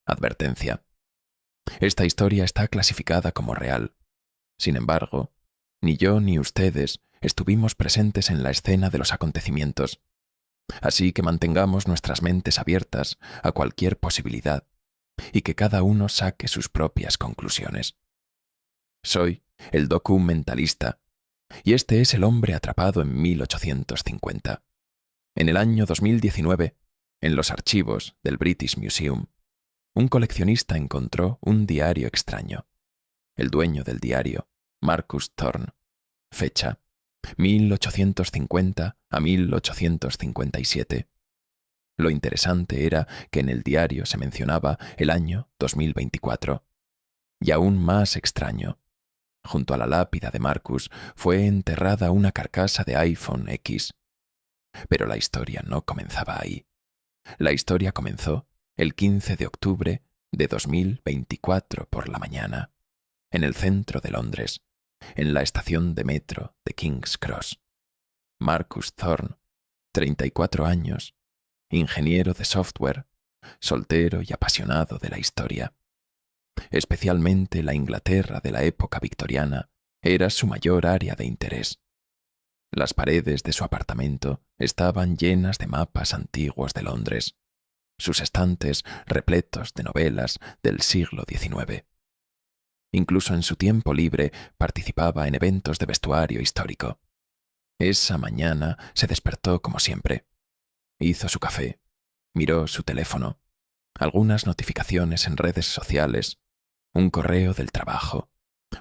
Advertencia. Esta historia está clasificada como real. Sin embargo, ni yo ni ustedes estuvimos presentes en la escena de los acontecimientos. Así que mantengamos nuestras mentes abiertas a cualquier posibilidad y que cada uno saque sus propias conclusiones. Soy el documentalista y este es el hombre atrapado en 1850. En el año 2019, en los archivos del British Museum, un coleccionista encontró un diario extraño. El dueño del diario, Marcus Thorne. Fecha: 1850 a 1857. Lo interesante era que en el diario se mencionaba el año 2024. Y aún más extraño, junto a la lápida de Marcus fue enterrada una carcasa de iPhone X. Pero la historia no comenzaba ahí. La historia comenzó el 15 de octubre de 2024 por la mañana, en el centro de Londres, en la estación de metro de King's Cross. Marcus Thorne, 34 años, ingeniero de software, soltero y apasionado de la historia. Especialmente la Inglaterra de la época victoriana era su mayor área de interés. Las paredes de su apartamento estaban llenas de mapas antiguos de Londres, sus estantes repletos de novelas del siglo XIX. Incluso en su tiempo libre participaba en eventos de vestuario histórico. Esa mañana se despertó como siempre. Hizo su café, miró su teléfono, algunas notificaciones en redes sociales, un correo del trabajo,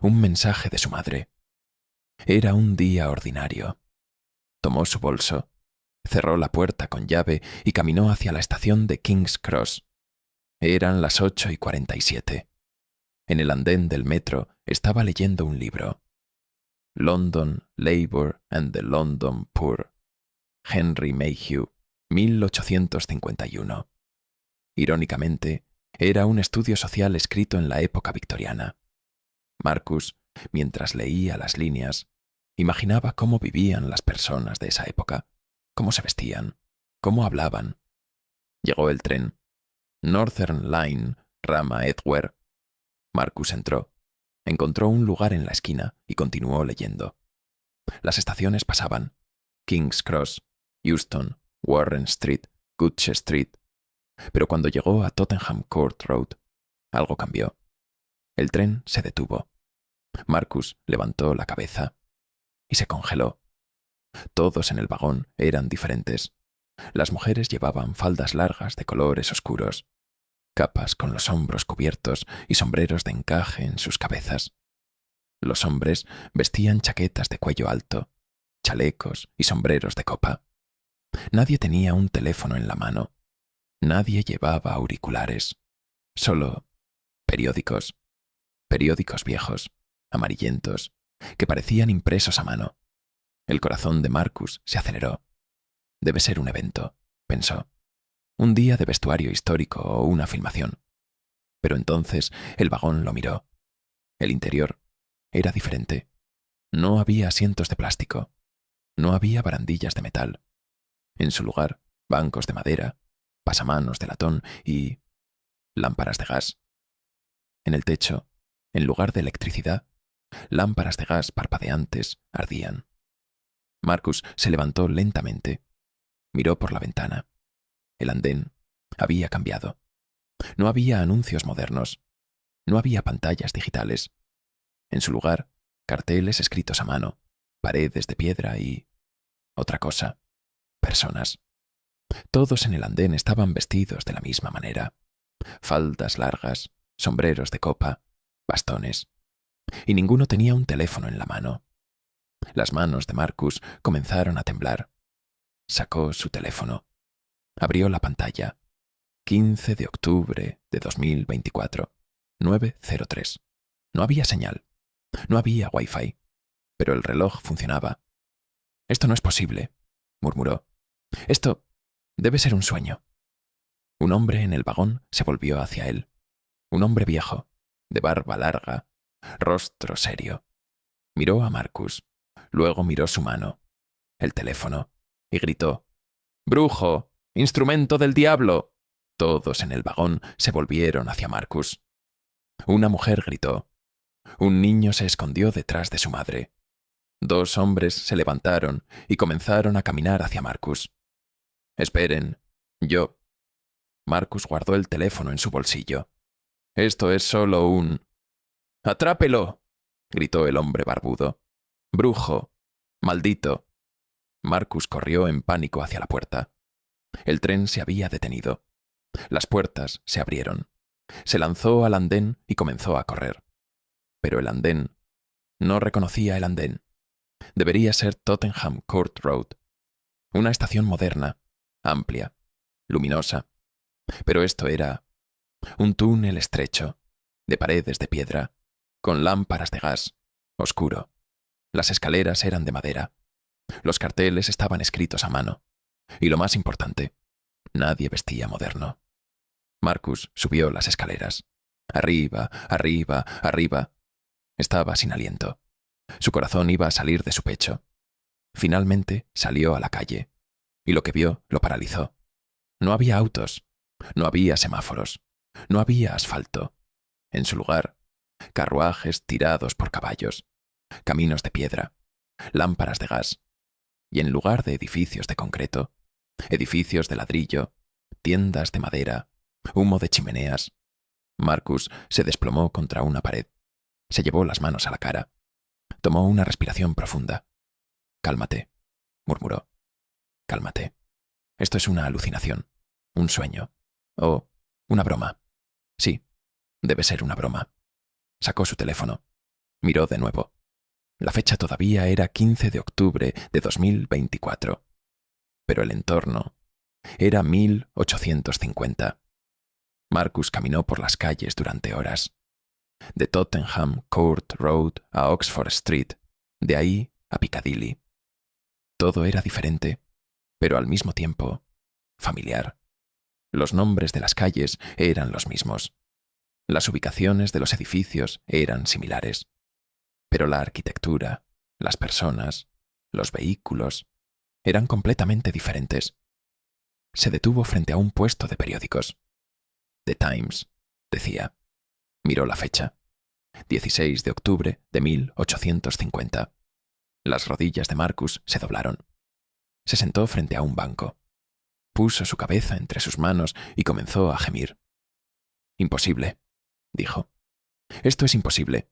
un mensaje de su madre. Era un día ordinario. Tomó su bolso, cerró la puerta con llave y caminó hacia la estación de King's Cross. Eran las 8:47. En el andén del metro estaba leyendo un libro. London, Labour and the London Poor. Henry Mayhew, 1851. Irónicamente, era un estudio social escrito en la época victoriana. Marcus, mientras leía las líneas, imaginaba cómo vivían las personas de esa época, cómo se vestían, cómo hablaban. Llegó el tren. Northern Line, rama Edgware. Marcus entró, encontró un lugar en la esquina y continuó leyendo. Las estaciones pasaban: King's Cross, Euston, Warren Street, Gooch Street. Pero cuando llegó a Tottenham Court Road, algo cambió. El tren se detuvo. Marcus levantó la cabeza y se congeló. Todos en el vagón eran diferentes. Las mujeres llevaban faldas largas de colores oscuros, capas con los hombros cubiertos y sombreros de encaje en sus cabezas. Los hombres vestían chaquetas de cuello alto, chalecos y sombreros de copa. Nadie tenía un teléfono en la mano. Nadie llevaba auriculares. Solo periódicos. Periódicos viejos, amarillentos, que parecían impresos a mano. El corazón de Marcus se aceleró. Debe ser un evento, pensó. Un día de vestuario histórico o una filmación. Pero entonces el vagón lo miró. El interior era diferente. No había asientos de plástico. No había barandillas de metal. En su lugar, bancos de madera, pasamanos de latón y lámparas de gas. En el techo, en lugar de electricidad, lámparas de gas parpadeantes ardían. Marcus se levantó lentamente. Miró por la ventana. El andén había cambiado. No había anuncios modernos. No había pantallas digitales. En su lugar, carteles escritos a mano, paredes de piedra y otra cosa: personas. Todos en el andén estaban vestidos de la misma manera. Faldas largas, sombreros de copa, bastones. Y ninguno tenía un teléfono en la mano. Las manos de Marcus comenzaron a temblar. Sacó su teléfono. Abrió la pantalla. 15 de octubre de 2024. 9:03. No había señal. No había Wi-Fi. Pero el reloj funcionaba. «Esto no es posible», murmuró. «Esto debe ser un sueño». Un hombre en el vagón se volvió hacia él. Un hombre viejo, de barba larga, rostro serio. Miró a Marcus, luego miró su mano, el teléfono, y gritó: «¡Brujo! ¡Instrumento del diablo!». Todos en el vagón se volvieron hacia Marcus. Una mujer gritó. Un niño se escondió detrás de su madre. 2 hombres se levantaron y comenzaron a caminar hacia Marcus. «Esperen, yo». Marcus guardó el teléfono en su bolsillo. «Esto es solo un...» «¡Atrápelo!», gritó el hombre barbudo. «Brujo. Maldito». Marcus corrió en pánico hacia la puerta. El tren se había detenido. Las puertas se abrieron. Se lanzó al andén y comenzó a correr. Pero el andén... No reconocía el andén. Debería ser Tottenham Court Road. Una estación moderna, amplia, luminosa. Pero esto era un túnel estrecho, de paredes de piedra, con lámparas de gas, oscuro. Las escaleras eran de madera. Los carteles estaban escritos a mano. Y lo más importante, nadie vestía moderno. Marcus subió las escaleras. Arriba, arriba, arriba. Estaba sin aliento. Su corazón iba a salir de su pecho. Finalmente salió a la calle, y lo que vio lo paralizó. No había autos, no había semáforos, no había asfalto. En su lugar, carruajes tirados por caballos, caminos de piedra, lámparas de gas, y en lugar de edificios de concreto, edificios de ladrillo, tiendas de madera, humo de chimeneas. Marcus se desplomó contra una pared. Se llevó las manos a la cara. Tomó una respiración profunda. «Cálmate», murmuró. «Cálmate. Esto es una alucinación, un sueño, o una broma. Sí, debe ser una broma». Sacó su teléfono. Miró de nuevo. La fecha todavía era 15 de octubre de 2024. Pero el entorno era 1850. Marcus caminó por las calles durante horas. De Tottenham Court Road a Oxford Street, de ahí a Piccadilly. Todo era diferente, pero al mismo tiempo familiar. Los nombres de las calles eran los mismos. Las ubicaciones de los edificios eran similares. Pero la arquitectura, las personas, los vehículos, eran completamente diferentes. Se detuvo frente a un puesto de periódicos. The Times, decía. Miró la fecha. 16 de octubre de 1850. Las rodillas de Marcus se doblaron. Se sentó frente a un banco. Puso su cabeza entre sus manos y comenzó a gemir. «Imposible», dijo. «Esto es imposible.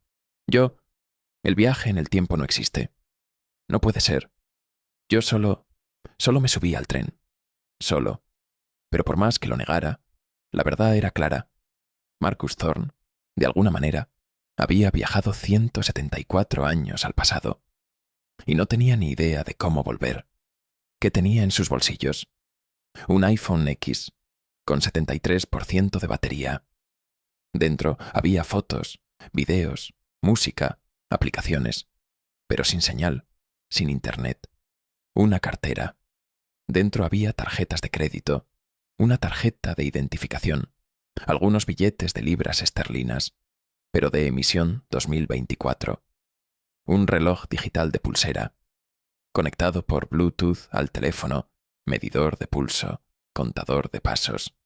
El viaje en el tiempo no existe. No puede ser. Yo solo me subí al tren. Solo. Pero por más que lo negara, la verdad era clara. Marcus Thorne, de alguna manera, había viajado 174 años al pasado. Y no tenía ni idea de cómo volver. ¿Qué tenía en sus bolsillos? Un iPhone X, con 73% de batería. Dentro había fotos, videos, música, aplicaciones, pero sin señal, sin internet. Una cartera. Dentro había tarjetas de crédito, una tarjeta de identificación, algunos billetes de libras esterlinas, pero de emisión 2024. Un reloj digital de pulsera, conectado por Bluetooth al teléfono, medidor de pulso, contador de pasos,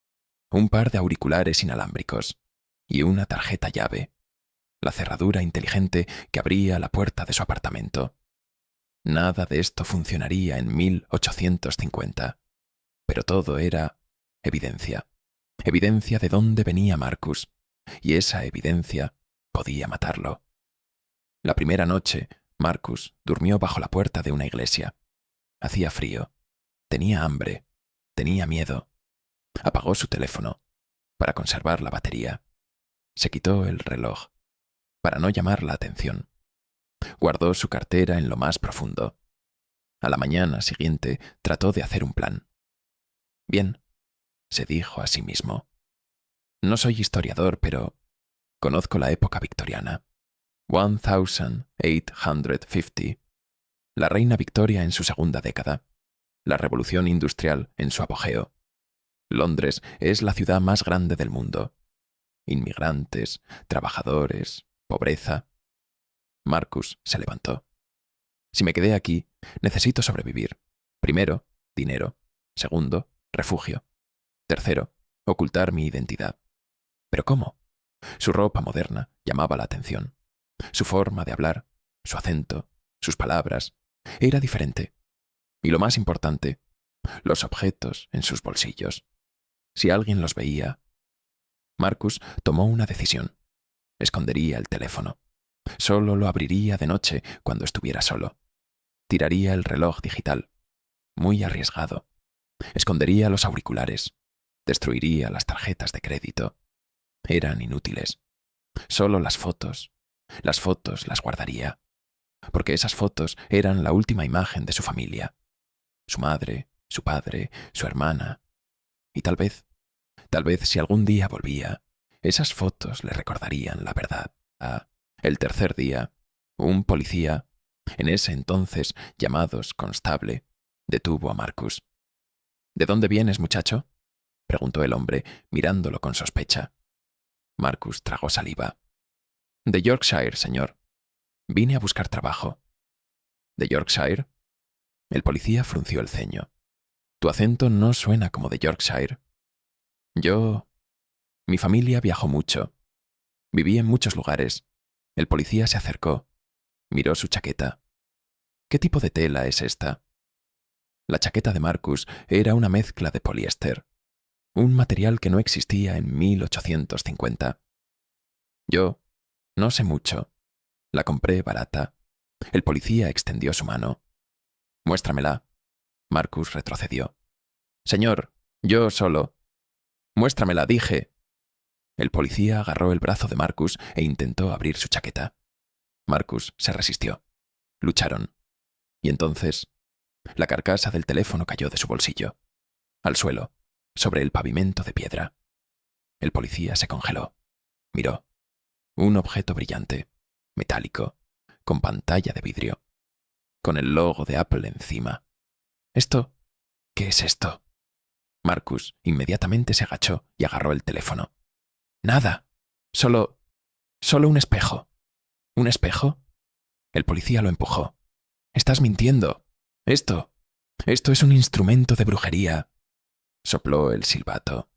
un par de auriculares inalámbricos y una tarjeta llave, la cerradura inteligente que abría la puerta de su apartamento. Nada de esto funcionaría en 1850, pero todo era evidencia. Evidencia de dónde venía Marcus, y esa evidencia podía matarlo. La primera noche, Marcus durmió bajo la puerta de una iglesia. Hacía frío, tenía hambre, tenía miedo. Apagó su teléfono para conservar la batería. Se quitó el reloj para no llamar la atención. Guardó su cartera en lo más profundo. A la mañana siguiente trató de hacer un plan. «Bien», se dijo a sí mismo. «No soy historiador, pero conozco la época victoriana. 1850. La reina Victoria en su segunda década. La revolución industrial en su apogeo. Londres es la ciudad más grande del mundo. Inmigrantes, trabajadores, pobreza». Marcus se levantó. «Si me quedé aquí, necesito sobrevivir. Primero, dinero. Segundo, refugio. Tercero, ocultar mi identidad. ¿Pero cómo? Su ropa moderna llamaba la atención. Su forma de hablar, su acento, sus palabras, era diferente. Y lo más importante, los objetos en sus bolsillos. Si alguien los veía... Marcus tomó una decisión. Escondería el teléfono. Solo lo abriría de noche cuando estuviera solo. Tiraría el reloj digital. Muy arriesgado. Escondería los auriculares. Destruiría las tarjetas de crédito. Eran inútiles. Solo las fotos las guardaría. Porque esas fotos eran la última imagen de su familia. Su madre, su padre, su hermana. Y tal vez si algún día volvía, esas fotos le recordarían la verdad. El tercer día, un policía, en ese entonces llamados constable, detuvo a Marcus. ¿De dónde vienes, muchacho?, preguntó el hombre, mirándolo con sospecha. Marcus tragó saliva. De Yorkshire, señor. Vine a buscar trabajo. ¿De Yorkshire? El policía frunció el ceño. Tu acento no suena como de Yorkshire. Mi familia viajó mucho. Viví en muchos lugares. El policía se acercó. Miró su chaqueta. ¿Qué tipo de tela es esta? La chaqueta de Marcus era una mezcla de poliéster, un material que no existía en 1850. Yo no sé mucho. La compré barata. El policía extendió su mano. Muéstramela. Marcus retrocedió. Señor, yo solo. Muéstramela, dije. El policía agarró el brazo de Marcus e intentó abrir su chaqueta. Marcus se resistió. Lucharon. Y entonces, la carcasa del teléfono cayó de su bolsillo. Al suelo, sobre el pavimento de piedra. El policía se congeló. Miró. Un objeto brillante, metálico, con pantalla de vidrio, con el logo de Apple encima. ¿Esto? ¿Qué es esto? Marcus inmediatamente se agachó y agarró el teléfono. Nada. Solo un espejo. ¿Un espejo? El policía lo empujó. Estás mintiendo. Esto es un instrumento de brujería. Sopló el silbato.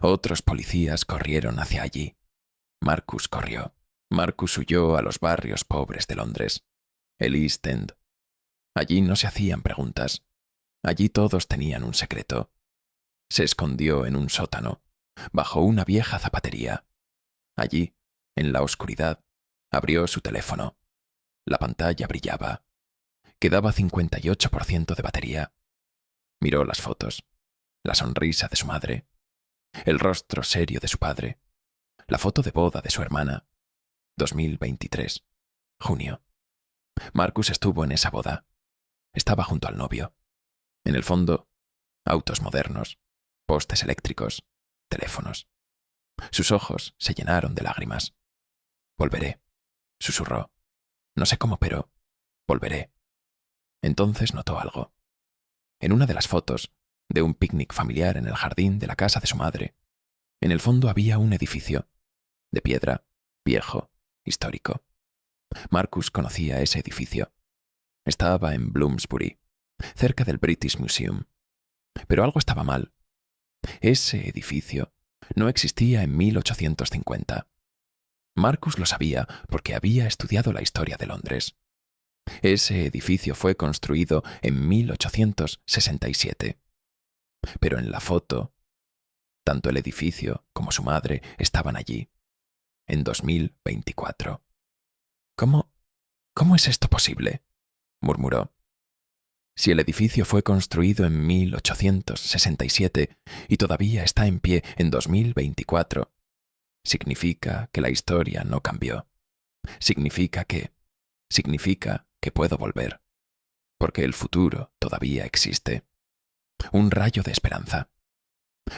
Otros policías corrieron hacia allí. Marcus corrió. Marcus huyó a los barrios pobres de Londres, el East End. Allí no se hacían preguntas. Allí todos tenían un secreto. Se escondió en un sótano, bajo una vieja zapatería. Allí, en la oscuridad, abrió su teléfono. La pantalla brillaba. Quedaba 58% de batería. Miró las fotos, la sonrisa de su madre, el rostro serio de su padre, la foto de boda de su hermana. 2023, junio. Marcus estuvo en esa boda. Estaba junto al novio. En el fondo, autos modernos, postes eléctricos, teléfonos. Sus ojos se llenaron de lágrimas. Volveré, susurró. No sé cómo, pero volveré. Entonces notó algo. En una de las fotos, de un picnic familiar en el jardín de la casa de su madre, en el fondo había un edificio, de piedra, viejo, histórico. Marcus conocía ese edificio. Estaba en Bloomsbury, cerca del British Museum. Pero algo estaba mal. Ese edificio no existía en 1850. Marcus lo sabía porque había estudiado la historia de Londres. Ese edificio fue construido en 1867. Pero en la foto, tanto el edificio como su madre estaban allí, en 2024. ¿Cómo es esto posible?, murmuró. Si el edificio fue construido en 1867 y todavía está en pie en 2024, significa que la historia no cambió. Significa que puedo volver, porque el futuro todavía existe. Un rayo de esperanza.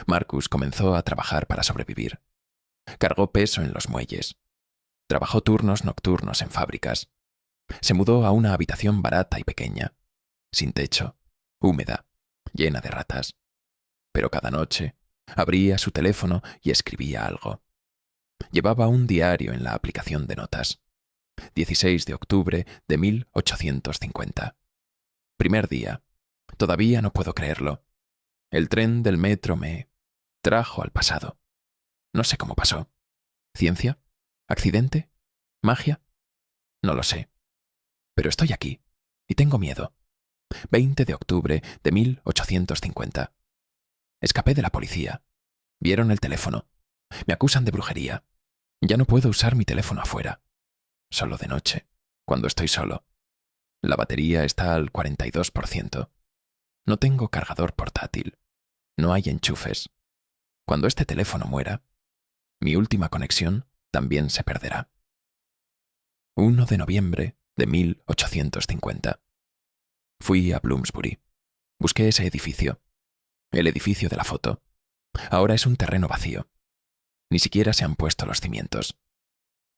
Marcus comenzó a trabajar para sobrevivir. Cargó peso en los muelles. Trabajó turnos nocturnos en fábricas. Se mudó a una habitación barata y pequeña, sin techo, húmeda, llena de ratas. Pero cada noche abría su teléfono y escribía algo. Llevaba un diario en la aplicación de notas. 16 de octubre de 1850. Primer día. Todavía no puedo creerlo. El tren del metro me... trajo al pasado. No sé cómo pasó. ¿Ciencia? ¿Accidente? ¿Magia? No lo sé. Pero estoy aquí, y tengo miedo. 20 de octubre de 1850. Escapé de la policía. Vieron el teléfono. Me acusan de brujería. Ya no puedo usar mi teléfono afuera. Solo de noche, cuando estoy solo. La batería está al 42%. No tengo cargador portátil. No hay enchufes. Cuando este teléfono muera, mi última conexión también se perderá. 1 de noviembre de 1850. Fui a Bloomsbury. Busqué ese edificio. El edificio de la foto. Ahora es un terreno vacío. Ni siquiera se han puesto los cimientos.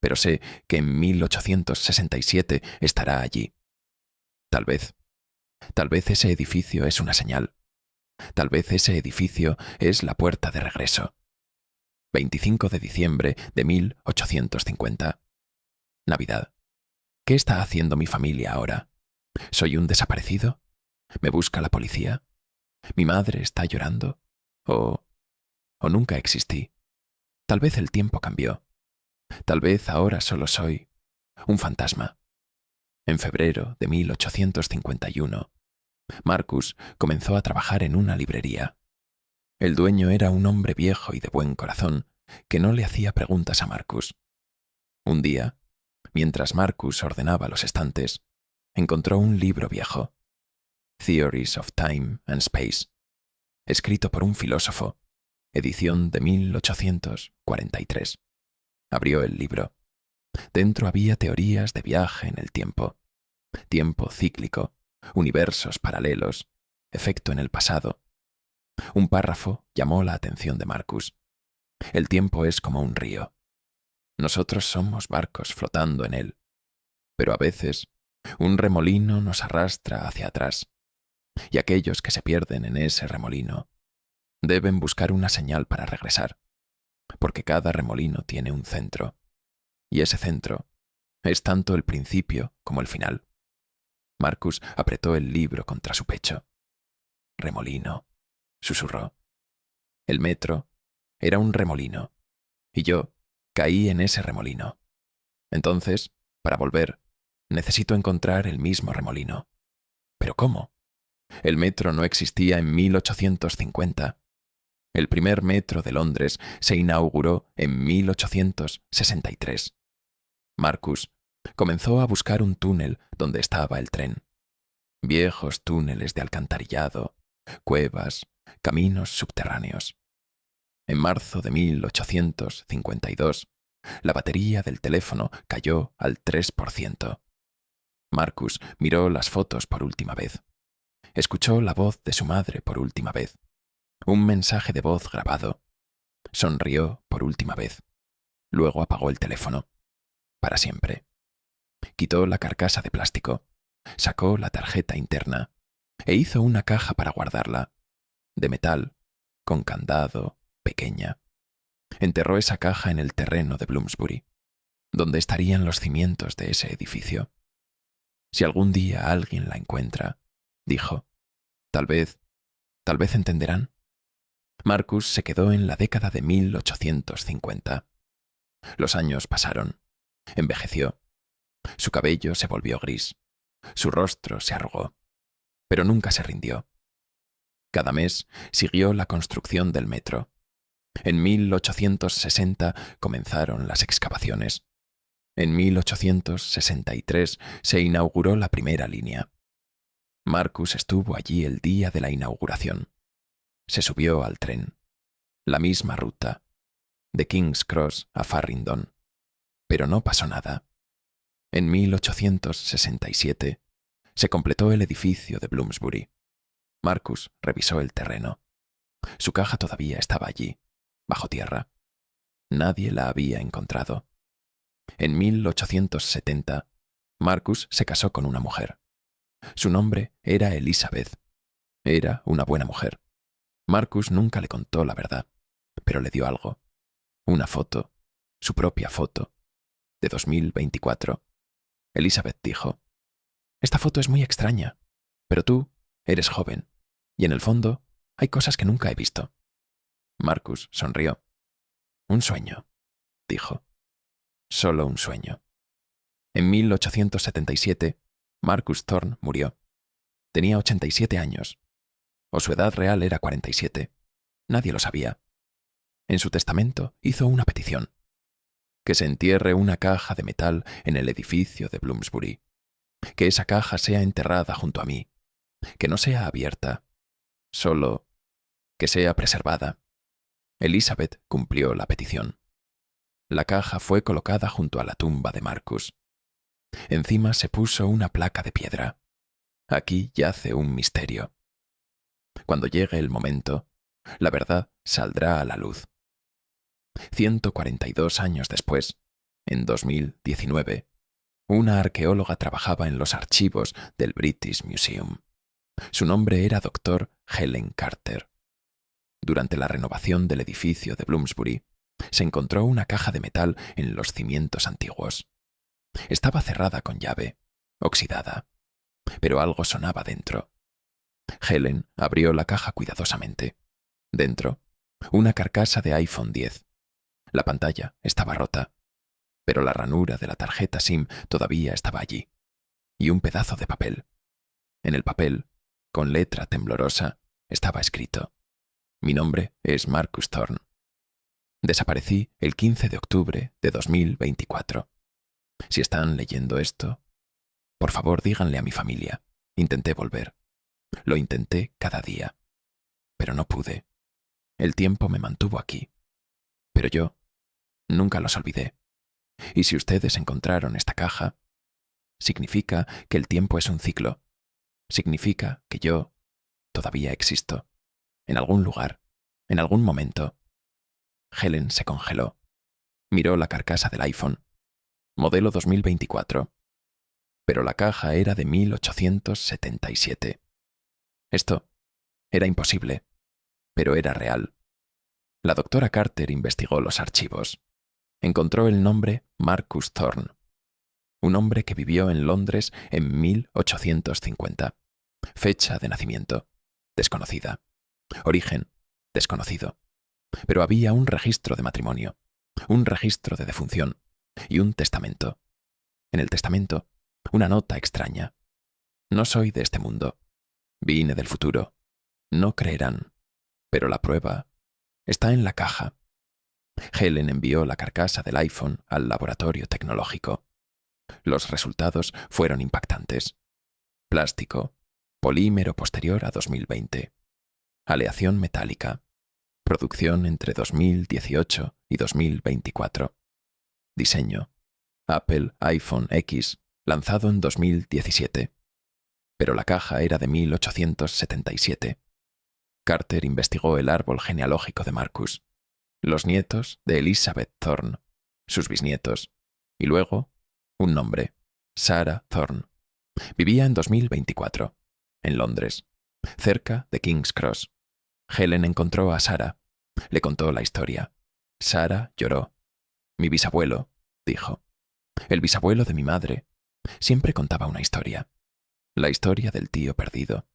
Pero sé que en 1867 estará allí. Tal vez ese edificio es una señal. Tal vez ese edificio es la puerta de regreso. 25 de diciembre de 1850. Navidad. ¿Qué está haciendo mi familia ahora? ¿Soy un desaparecido? ¿Me busca la policía? ¿Mi madre está llorando? ¿O nunca existí? Tal vez el tiempo cambió. Tal vez ahora solo soy un fantasma. En febrero de 1851, Marcus comenzó a trabajar en una librería. El dueño era un hombre viejo y de buen corazón que no le hacía preguntas a Marcus. Un día, mientras Marcus ordenaba los estantes, encontró un libro viejo, Theories of Time and Space, escrito por un filósofo, edición de 1843. Abrió el libro. Dentro había teorías de viaje en el tiempo cíclico, universos paralelos, efecto en el pasado. Un párrafo llamó la atención de Marcus. El tiempo es como un río. Nosotros somos barcos flotando en él, pero a veces un remolino nos arrastra hacia atrás, y aquellos que se pierden en ese remolino deben buscar una señal para regresar, porque cada remolino tiene un centro, y ese centro es tanto el principio como el final. Marcus apretó el libro contra su pecho. Remolino, susurró. El metro era un remolino, y yo caí en ese remolino. Entonces, para volver, necesito encontrar el mismo remolino. ¿Pero cómo? El metro no existía en 1850. El primer metro de Londres se inauguró en 1863. Marcus comenzó a buscar un túnel donde estaba el tren. Viejos túneles de alcantarillado, cuevas, caminos subterráneos. En marzo de 1852, la batería del teléfono cayó al 3%. Marcus miró las fotos por última vez. Escuchó la voz de su madre por última vez. Un mensaje de voz grabado. Sonrió por última vez. Luego apagó el teléfono. Para siempre. Quitó la carcasa de plástico. Sacó la tarjeta interna e hizo una caja para guardarla. De metal, con candado, pequeña. Enterró esa caja en el terreno de Bloomsbury, donde estarían los cimientos de ese edificio. Si algún día alguien la encuentra, dijo, tal vez entenderán. Marcus se quedó en la década de 1850. Los años pasaron. Envejeció. Su cabello se volvió gris. Su rostro se arrugó. Pero nunca se rindió. Cada mes siguió la construcción del metro. En 1860 comenzaron las excavaciones. En 1863 se inauguró la primera línea. Marcus estuvo allí el día de la inauguración. Se subió al tren. La misma ruta, de King's Cross a Farringdon. Pero no pasó nada. En 1867 se completó el edificio de Bloomsbury. Marcus revisó el terreno. Su caja todavía estaba allí, bajo tierra. Nadie la había encontrado. En 1870, Marcus se casó con una mujer. Su nombre era Elizabeth. Era una buena mujer. Marcus nunca le contó la verdad, pero le dio algo. Una foto, su propia foto, de 2024. Elizabeth dijo, «Esta foto es muy extraña, pero tú eres joven, y en el fondo hay cosas que nunca he visto». Marcus sonrió. Un sueño, dijo. Solo un sueño. En 1877, Marcus Thorne murió. Tenía 87 años. O su edad real era 47. Nadie lo sabía. En su testamento hizo una petición. Que se entierre una caja de metal en el edificio de Bloomsbury. Que esa caja sea enterrada junto a mí. Que no sea abierta. Solo que sea preservada. Elizabeth cumplió la petición. La caja fue colocada junto a la tumba de Marcus. Encima se puso una placa de piedra. Aquí yace un misterio. Cuando llegue el momento, la verdad saldrá a la luz. 142 años después, en 2019, una arqueóloga trabajaba en los archivos del British Museum. Su nombre era Dr. Helen Carter. Durante la renovación del edificio de Bloomsbury, se encontró una caja de metal en los cimientos antiguos. Estaba cerrada con llave, oxidada, pero algo sonaba dentro. Helen abrió la caja cuidadosamente. Dentro, una carcasa de iPhone 10. La pantalla estaba rota, pero la ranura de la tarjeta SIM todavía estaba allí, y un pedazo de papel. En el papel, con letra temblorosa, estaba escrito: Mi nombre es Marcus Thorne. Desaparecí el 15 de octubre de 2024. Si están leyendo esto, por favor díganle a mi familia. Intenté volver. Lo intenté cada día. Pero no pude. El tiempo me mantuvo aquí. Pero yo nunca los olvidé. Y si ustedes encontraron esta caja, significa que el tiempo es un ciclo. Significa que yo todavía existo. En algún lugar, en algún momento. Helen se congeló. Miró la carcasa del iPhone. Modelo 2024. Pero la caja era de 1877. Esto era imposible, pero era real. La doctora Carter investigó los archivos. Encontró el nombre Marcus Thorne, un hombre que vivió en Londres en 1850. Fecha de nacimiento, desconocida. Origen, desconocido. Pero había un registro de matrimonio, un registro de defunción y un testamento. En el testamento, una nota extraña. No soy de este mundo. Vine del futuro. No creerán. Pero la prueba está en la caja. Helen envió la carcasa del iPhone al laboratorio tecnológico. Los resultados fueron impactantes. Plástico, polímero posterior a 2020. Aleación metálica. Producción entre 2018 y 2024. Diseño: Apple iPhone X, lanzado en 2017. Pero la caja era de 1877. Carter investigó el árbol genealógico de Marcus, los nietos de Elizabeth Thorne, sus bisnietos, y luego un nombre: Sarah Thorne. Vivía en 2024, en Londres, cerca de King's Cross. Helen encontró a Sarah. Le contó la historia. Sarah lloró. Mi bisabuelo, dijo. El bisabuelo de mi madre. Siempre contaba una historia. La historia del tío perdido.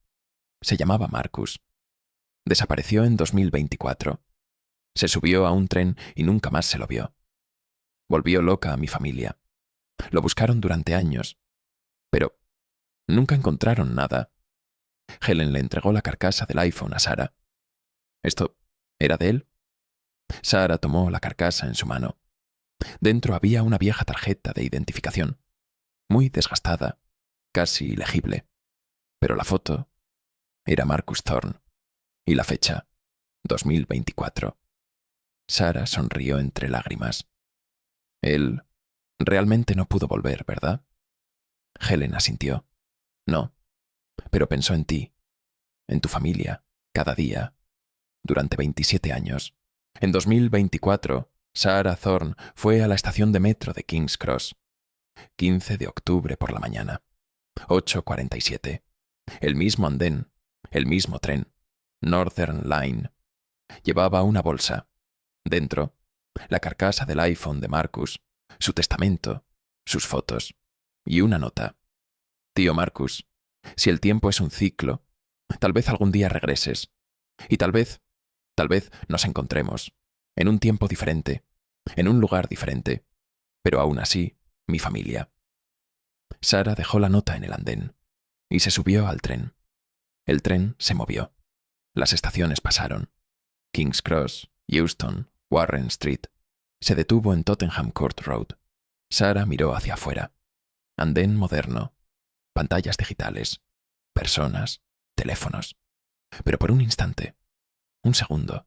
Se llamaba Marcus. Desapareció en 2024. Se subió a un tren y nunca más se lo vio. Volvió loca a mi familia. Lo buscaron durante años, pero nunca encontraron nada. Helen le entregó la carcasa del iPhone a Sarah. ¿Esto era de él? Sarah tomó la carcasa en su mano. Dentro había una vieja tarjeta de identificación, muy desgastada, casi ilegible. Pero la foto era Marcus Thorne y la fecha, 2024. Sarah sonrió entre lágrimas. Él realmente no pudo volver, ¿verdad? Helen asintió. No, pero pensó en ti, en tu familia, cada día, durante 27 años. En 2024, Sarah Thorne fue a la estación de metro de King's Cross. 15 de octubre por la mañana. 8:47. El mismo andén, el mismo tren. Northern Line. Llevaba una bolsa. Dentro, la carcasa del iPhone de Marcus, su testamento, sus fotos y una nota. Tío Marcus, si el tiempo es un ciclo, tal vez algún día regreses. Y tal vez Tal vez nos encontremos, en un tiempo diferente, en un lugar diferente, pero aún así, mi familia. Sarah dejó la nota en el andén y se subió al tren. El tren se movió. Las estaciones pasaron. King's Cross, Euston, Warren Street. Se detuvo en Tottenham Court Road. Sarah miró hacia afuera. Andén moderno. Pantallas digitales. Personas. Teléfonos. Pero por un instante. Un segundo.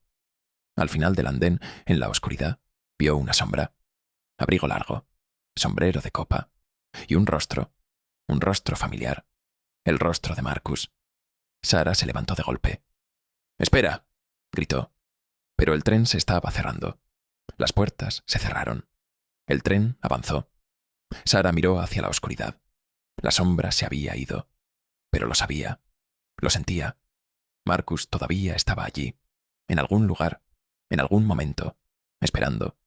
Al final del andén, en la oscuridad, vio una sombra. Abrigo largo. Sombrero de copa. Y un rostro familiar. El rostro de Marcus. Sarah se levantó de golpe. «¡Espera!», gritó. Pero el tren se estaba cerrando. Las puertas se cerraron. El tren avanzó. Sarah miró hacia la oscuridad. La sombra se había ido. Pero lo sabía. Lo sentía. Marcus todavía estaba allí, en algún lugar, en algún momento, esperando.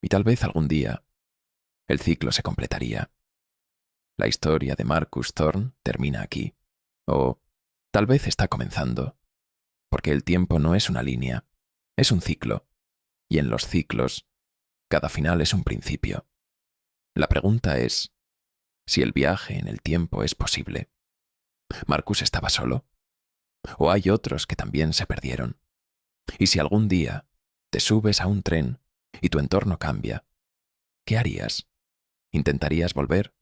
Y tal vez algún día el ciclo se completaría. La historia de Marcus Thorne termina aquí. O tal vez está comenzando. Porque el tiempo no es una línea, es un ciclo. Y en los ciclos, cada final es un principio. La pregunta es si el viaje en el tiempo es posible. ¿Marcus estaba solo? ¿O hay otros que también se perdieron? Y si algún día te subes a un tren y tu entorno cambia, ¿qué harías? ¿Intentarías volver?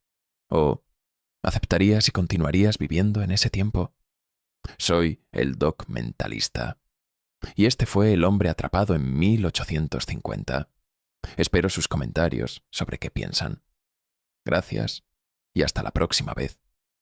¿O aceptarías y continuarías viviendo en ese tiempo? Soy el Doc Mentalista. Y este fue El hombre atrapado en 1850. Espero sus comentarios sobre qué piensan. Gracias y hasta la próxima vez.